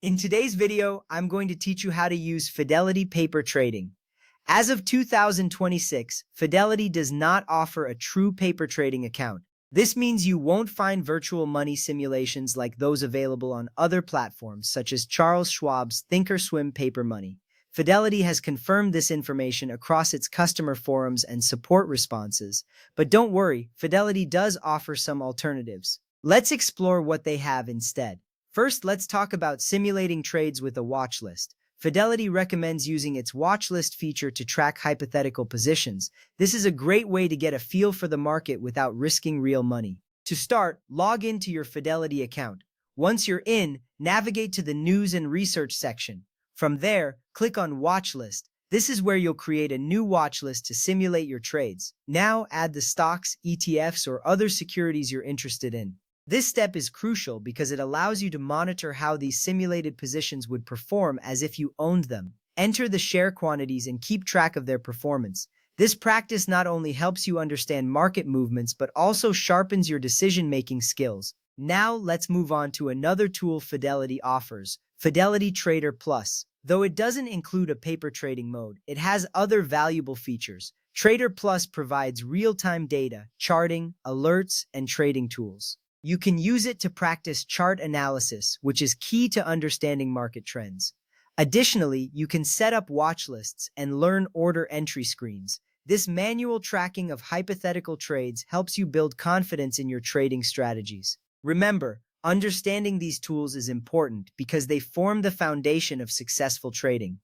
In today's video, I'm going to teach you how to use Fidelity paper trading. As of 2026, Fidelity does not offer a true paper trading account. This means you won't find virtual money simulations like those available on other platforms such as Charles Schwab's thinkorswim paper money. Fidelity has confirmed this information across its customer forums and support responses, but don't worry, Fidelity does offer some alternatives. Let's explore what they have instead. First, let's talk about simulating trades with a watch list. Fidelity recommends using its watch list feature to track hypothetical positions. This is a great way to get a feel for the market without risking real money. To start, log into your Fidelity account. Once you're in, navigate to the News and Research section. From there, click on Watch List. This is where you'll create a new watch list to simulate your trades. Now, add the stocks, ETFs, or other securities you're interested in. This step is crucial because it allows you to monitor how these simulated positions would perform as if you owned them. Enter the share quantities and keep track of their performance. This practice not only helps you understand market movements but also sharpens your decision-making skills. Now let's move on to another tool Fidelity offers, Fidelity Trader Plus. Though it doesn't include a paper trading mode, it has other valuable features. Trader Plus provides real-time data, charting, alerts, and trading tools. You can use it to practice chart analysis, which is key to understanding market trends. Additionally, you can set up watch lists and learn order entry screens. This manual tracking of hypothetical trades helps you build confidence in your trading strategies. Remember, understanding these tools is important because they form the foundation of successful trading.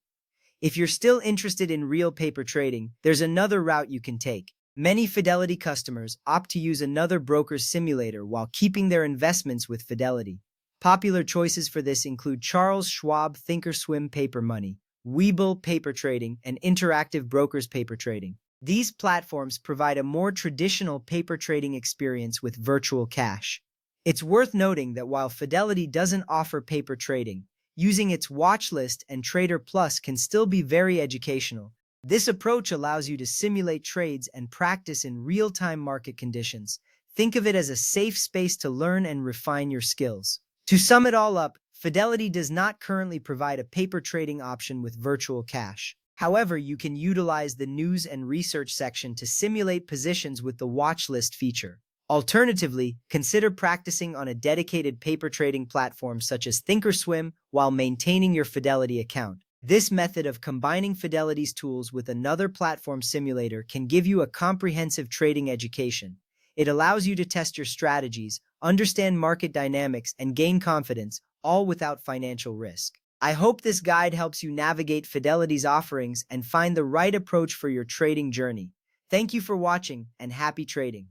If you're still interested in real paper trading, there's another route you can take. Many Fidelity customers opt to use another broker's simulator while keeping their investments with Fidelity. Popular choices for this include Charles Schwab thinkorswim paper money, Webull paper trading, and Interactive Brokers paper trading. These platforms provide a more traditional paper trading experience with virtual cash. It's worth noting that while Fidelity doesn't offer paper trading, using its watch list and Trader Plus can still be very educational. This approach allows you to simulate trades and practice in real-time market conditions. Think of it as a safe space to learn and refine your skills. To sum it all up, Fidelity does not currently provide a paper trading option with virtual cash. However, you can utilize the News and Research section to simulate positions with the watch list feature. Alternatively, consider practicing on a dedicated paper trading platform such as thinkorswim while maintaining your Fidelity account. This method of combining Fidelity's tools with another platform simulator can give you a comprehensive trading education. It allows you to test your strategies, understand market dynamics, and gain confidence, all without financial risk. I hope this guide helps you navigate Fidelity's offerings and find the right approach for your trading journey. Thank you for watching, and happy trading.